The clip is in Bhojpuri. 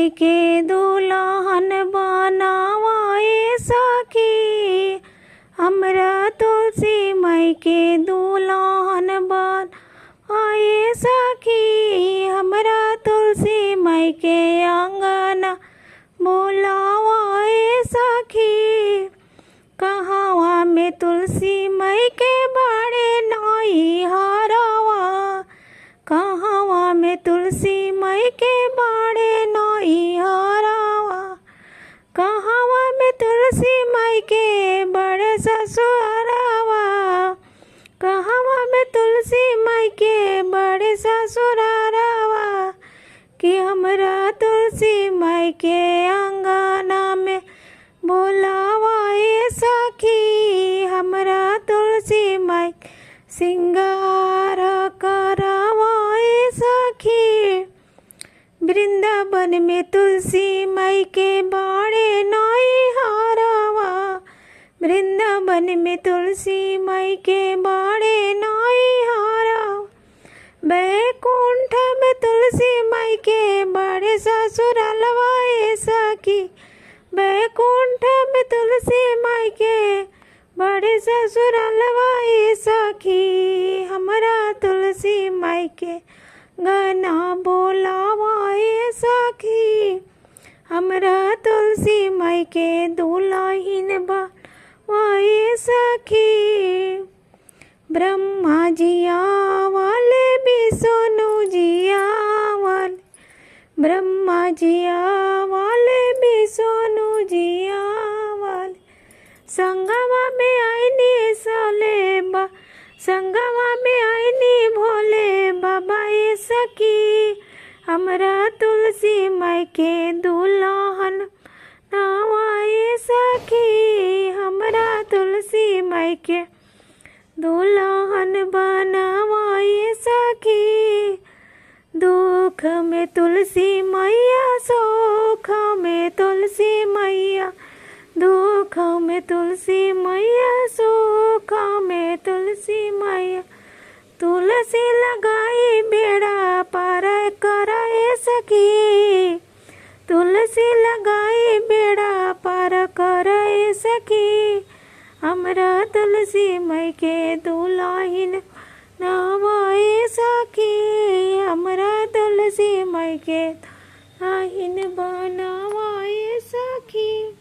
माई के दुल्हन बनावाए सखी, हमरा तुलसी माई के दुल्हन बनावाए सखी, हमरा तुलसी माई के अंगना बुलावाए सखी। कहवा में तुलसी माई के बड़े नई हरवा, कहवा में तुलसी माई के बड़े नई हरवा, कहवा में तुलसी माई के बड़े ससुरवा, कहवा में तुलसी माई के बड़े ससुरवा। कि हमरा तुलसी माई के अंगना में बुलावाए सखी, हमरा तुलसी माई सिंगार करवाए सखी। वृंदावन में तुलसी माई के बड़े नई हरवा, वृंदावन में तुलसी माई के बड़े नई हरवा, बैकुंठ में तुलसी माई के बड़े ससुरलवाए सखी, बैकुंठ में तुलसी माई के बड़े ससुरलवाए सखी। हमरा तुलसी माई के गाना बोलावाए सखी, हमरा तुलसी माई के दुल्हन बनावाए सखी। ब्रह्मा जिया वाले विष्णु जिया वाले, ब्रह्मा जिया वाले विष्णु जिया वाले, संगवा में आईनी सलेबा, संगवा में आईनी भोले बाबा ए सखी। हमरा तुलसी माई के दुल्हन नवाए सखी, हमरा तुलसी माई के दुल्हन बनवाए सखी। दुख में तुलसी मैया, सुख में तुलसी मैया, दुख में तुलसी मैया, सुख में तुलसी मैया। तुलसी लगाई बेड़ा पार कराए सखी, तुलसी लगाई बेड़ा पार कराए सखी। हमरा तुलसी माई के दुल्हन नवाए सखी, हमरा तुलसी माई के दुल्हन बनवाए सखी।